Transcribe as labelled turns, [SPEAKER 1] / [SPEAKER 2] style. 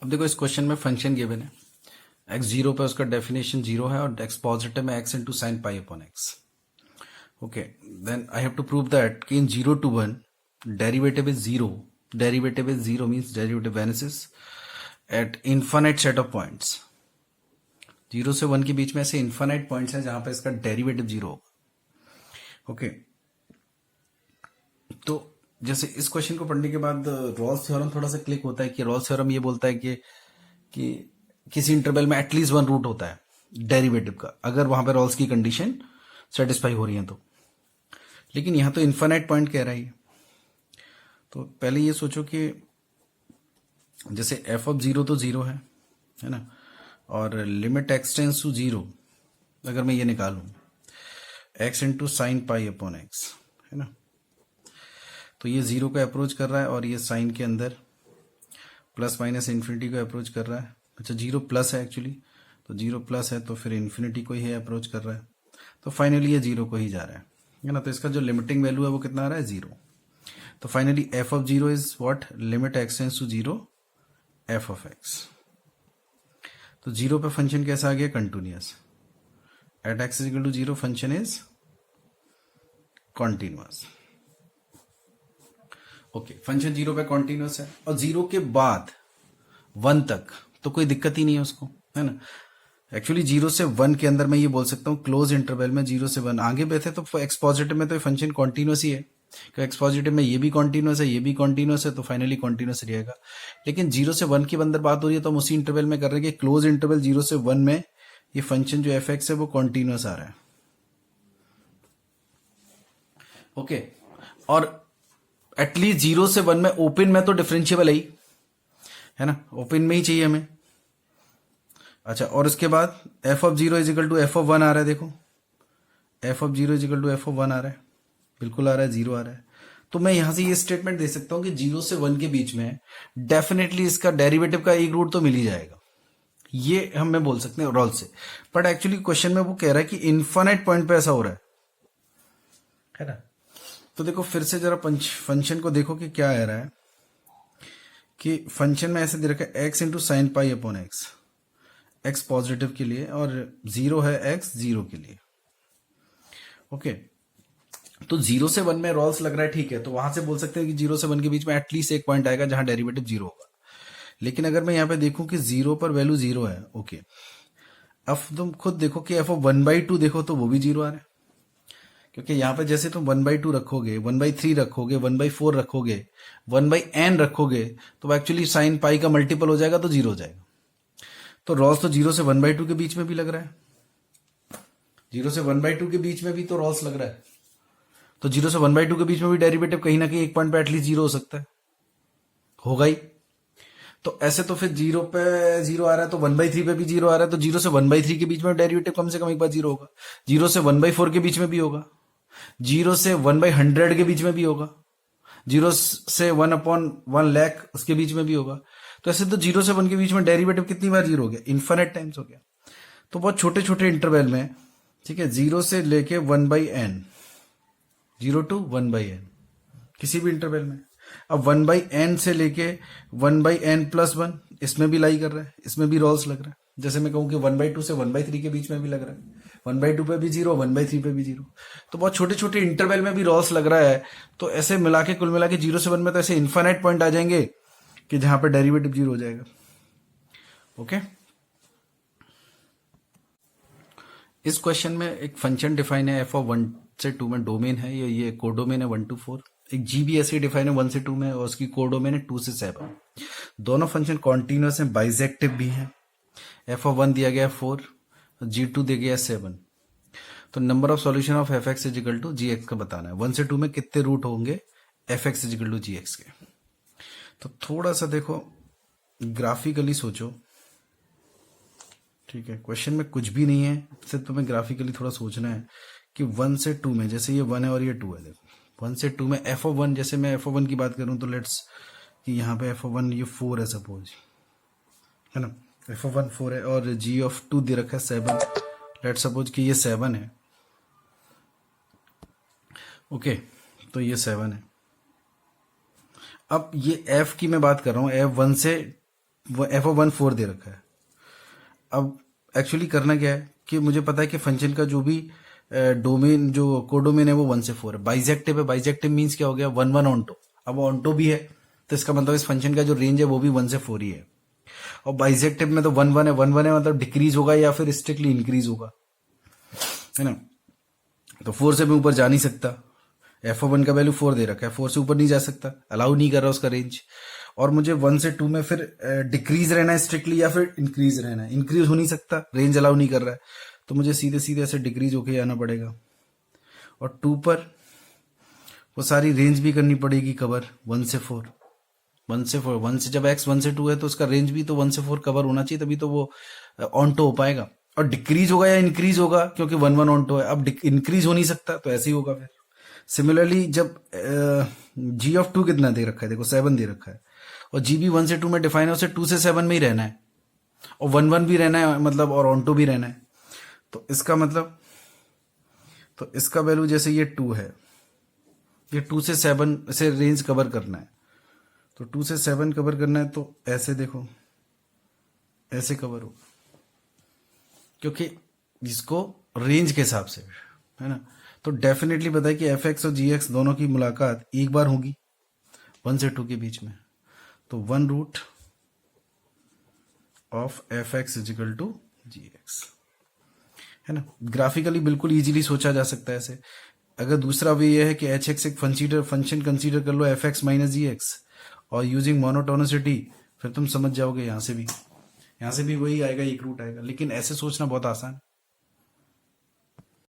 [SPEAKER 1] अब देखो इस क्वेश्चन में फंक्शन गिवन है, एक्स जीरो पे उसका डेफिनेशन जीरो है और एक्स पॉजिटिव में X into sine pi upon X. Okay, then I have to prove that कि in 0 to 1 derivative is zero. Derivative is zero means derivative vanishes at infinite set of points. 0 से 1 के बीच में ऐसे infinite points हैं जहां पे इसका derivative zero होगा. ओके, तो जैसे इस क्वेश्चन को पढ़ने के बाद रॉल्स थ्योरम थोड़ा सा क्लिक होता है कि रॉल्स थ्योरम ये बोलता है कि किसी इंटरवल में एटलीस्ट वन रूट होता है डेरिवेटिव का, अगर वहां पे रॉल्स की कंडीशन सेटिस्फाई हो रही है तो. लेकिन यहां तो इन्फानाइट पॉइंट कह रहा है. तो पहले ये सोचो कि जैसे एफ ऑफ जीरो तो जीरो है ना, और limit x tends to zero अगर मैं ये निकालूं x into sine pi upon x है ना, तो ये जीरो को अप्रोच कर रहा है और ये साइन के अंदर प्लस माइनस इन्फिनिटी को अप्रोच कर रहा है. अच्छा, जीरो प्लस है एक्चुअली, तो जीरो प्लस है तो फिर इन्फिनिटी को ही अप्रोच कर रहा है, तो फाइनली ये जीरो को ही जा रहा है ना. तो इसका जो लिमिटिंग वैल्यू है वो कितना आ रहा है, जीरो. तो finally f of zero is what, limit x tends to zero f of x. तो जीरो पे फंक्शन कैसा आ गया, continuous. At x is equal to zero function is continuous. Okay, function zero पे कॉन्टिन्यूअस है और zero के बाद वन तक तो कोई दिक्कत ही नहीं है उसको, है ना. एक्चुअली जीरो से वन के अंदर मैं ये बोल सकता हूँ क्लोज इंटरवल में जीरो से वन आगे बैठे तो एक्स पॉजिटिव में तो फंक्शन कॉन्टिन्यूअस ही है, क्योंकि एक्स पॉजिटिव में ये भी कॉन्टिन्यूअस है ये भी कॉन्टिन्यूअस है, तो फाइनली कॉन्टिन्यूअस रहेगा. लेकिन जीरो से वन की अंदर बात हो रही है तो हम उसी इंटरवल में कर रहे हैं कि क्लोज इंटरवल जीरो से वन में ये फंक्शन जो एफ एक्स है वो कॉन्टिन्यूअस आ रहा है. ओके, और एटलीस्ट जीरो से वन में ओपन में तो डिफरेंशिएबल है ना, ओपन में ही चाहिए हमें. अच्छा, और उसके बाद F of zero is equal to F of one आ रहा है. देखो F of zero is equal to F of one आ रहा है, बिल्कुल आ रहा है, जीरो आ रहा है. तो मैं यहां से ये स्टेटमेंट दे सकता हूं कि जीरो से वन के बीच में डेफिनेटली इसका डेरिवेटिव का एक रूट तो मिल ही जाएगा. ये हम बोल सकते हैं रॉल से. बट एक्चुअली क्वेश्चन में वो कह रहा है कि इन्फानाइट पॉइंट पे ऐसा हो रहा है ना. तो देखो फिर से जरा फंक्शन को देखो कि क्या आ रहा है, कि फंक्शन में ऐसे दे रखा है x into sine pi upon x, x positive के लिए और जीरो है एक्स जीरो के लिए. ओके, तो जीरो से वन में रॉल्स लग रहा है, ठीक है, तो वहां से बोल सकते हैं कि जीरो से वन के बीच में एटलीस्ट एक पॉइंट आएगा जहां डेरिवेटिव जीरो होगा. लेकिन अगर मैं यहां पे देखूं कि जीरो पर वैल्यू जीरो है, ओके, अब तुम खुद देखो कि F of one by two देखो तो वो भी जीरो आ रहा है, क्योंकि यहां पे जैसे तुम वन बाई टू रखोगे, वन बाई थ्री रखोगे, वन बाई फोर रखोगे, वन बाई एन रखोगे तो एक्चुअली साइन पाई का मल्टीपल हो जाएगा तो जीरो हो जाएगा. तो रॉल्स तो जीरो से वन बाई टू के बीच में भी लग रहा है, जीरो से वन बाई टू के बीच में भी तो रॉल्स लग रहा है, तो जीरो से वन बाई टू के बीच में भी डेरिवेटिव कहीं ना कहीं एक पॉइंट पे एटलीस्ट जीरो हो सकता है, होगा ही. तो ऐसे तो फिर जीरो पे जीरो आ रहा है तो वन बाई थ्री पे भी जीरो आ रहा है, तो जीरो से वन बाई थ्री के बीच में डेरिवेटिव कम से कम एक बार जीरो होगा. जीरो से वन बाई फोर के बीच में भी होगा, जीरो से वन बाई हंड्रेड के बीच में भी होगा, जीरो से वन अपॉन वन लैख उसके बीच में भी होगा. तो ऐसे तो जीरो से वन के बीच में डेरिवेटिव कितनी बार जीरो हो गया, इन्फिनिट टाइम्स हो गया. तो बहुत छोटे छोटे इंटरवल में, ठीक है, जीरो से लेके one by n, zero to one by n किसी भी इंटरवल में. अब वन बाई एन से लेके one by n plus one, इसमें भी लाई कर रहा है, इसमें भी रॉल्स लग रहा है. जैसे मैं कहूं कि वन बाई टू से वन बाई थ्री के बीच में भी लग रहा है, वन बाई टू पे भी जीरो, वन बाई थ्री पे भी जीरो. तो बहुत छोटे छोटे इंटरवल में भी रॉल्स लग रहा है. तो ऐसे मिला के कुल मिला के जीरो से वन में तो ऐसे इन्फाइनाइट पॉइंट आ जाएंगे कि जहां पर डेरिवेटिव जीरो हो जाएगा. ओके, इस क्वेश्चन में एक फंक्शन डिफाइन है एफ ऑफ वन से टू में, डोमेन है ये कोडोमेन है 1 to 4. एक जी भी ऐसे डिफाइन है 1 से 2 में और उसकी कोडोमेन है 2 से 7. दोनों फंक्शन कॉन्टिन्यूअस हैं, बाइजेक्टिव भी हैं. एफ ऑफ वन दिया गया 4, जी टू दिया गया 7. तो number of solution of f x is equal to g x का बताना है. 1 से 2 में कितने रूट होंगे f x is equal to g x के. तो थोड़ा सा देखो ग्राफिकली सोचो, ठीक है, क्वेश्चन में कुछ भी नहीं है, सिर्फ तुम्हें ग्राफिकली थोड़ा सोचना है कि 1 से 2 में, जैसे ये 1 है और ये 2 है, देखो 1 से 2 में एफ ऑफ वन, जैसे मैं एफ ऑफ वन की बात करूं तो लेट्स कि यहाँ पे एफ ऑफ वन ये 4 है सपोज, है ना, एफ ऑफ वन 4 है और जी ऑफ 2 दे रखा है 7. लेट्स सपोज कि ये 7 है. ओके, तो ये 7 है. अब ये एफ की मैं बात कर रहा हूं, एफ 1 से एफ ऑफ 1 4 दे रखा है। अब एक्चुअली करना क्या है कि मुझे पता है कि फंक्शन का जो भी डोमेन, जो कोडोमेन है वो 1 से 4 है। बाइजेक्टिव है, बाइजेक्टिव मीन्स क्या हो गया, 1 1 ऑन्टो। अब ऑन्टो भी है तो इसका मतलब इस फंक्शन का जो रेंज है वो भी 1 से 4 ही है। और बाइजेक्टिव में तो 1 1 है, 1 1 है मतलब डिक्रीज होगा या फिर स्ट्रिक्टली इंक्रीज होगा, है ना। तो 4 से मैं ऊपर जा नहीं सकता, एफ ऑफ 1 का वैल्यू 4 दे रखा है, 4 से ऊपर नहीं जा सकता, अलाउ नहीं कर रहा उसका रेंज। और मुझे 1 से 2 में फिर डिक्रीज रहना है स्ट्रिक्टली या फिर इंक्रीज रहना है, इंक्रीज हो नहीं सकता, रेंज अलाउ नहीं कर रहा है, तो मुझे सीधे सीधे ऐसे डिक्रीज होके जाना पड़ेगा। और 2 पर वो सारी रेंज भी करनी पड़ेगी कवर 1 से 4, 1 से 4, 1 से जब x 1 से 2 है तो उसका रेंज भी तो 1 से 4 कवर होना चाहिए, तभी तो वो ऑन्टो हो पाएगा। और डिक्रीज होगा या इंक्रीज होगा, क्योंकि 1 1 ऑन्टो है, अब इंक्रीज हो नहीं सकता तो ऐसे ही होगा फिर। सिमिलरली जब g ऑफ 2 कितना दे रखा है, देखो 7 दे रखा है, और g भी 1 से 2 में डिफाइन है, उसे 2 से 7 में ही रहना है, और 1 1 भी रहना है मतलब, और ऑन्टो भी रहना है। तो इसका मतलब, तो इसका वैल्यू जैसे ये 2 है, ये 2 से 7 से रेंज कवर करना है, तो 2 से 7 कवर करना है, तो ऐसे देखो, ऐसे कवर हो, क्योंकि इसको रेंज के हिसाब से, है ना। तो डेफिनेटली पता है कि एफ एक्स और जी एक्स दोनों की मुलाकात एक बार होगी 1 से 2 के बीच में, तो 1 root of f x is equal to g x, है ना। ग्राफिकली बिल्कुल इजीली सोचा जा सकता है ऐसे। अगर दूसरा वे ये है कि एच एक्स एक फंक्शन कंसीडर कर लो एफ एक्स माइनस जी एक्स, और यूजिंग मोनोटोनिसिटी, फिर तुम समझ जाओगे, यहाँ से भी वही आएगा, एक रूट आएगा। लेकिन ऐसे सोचना बहुत आसान है।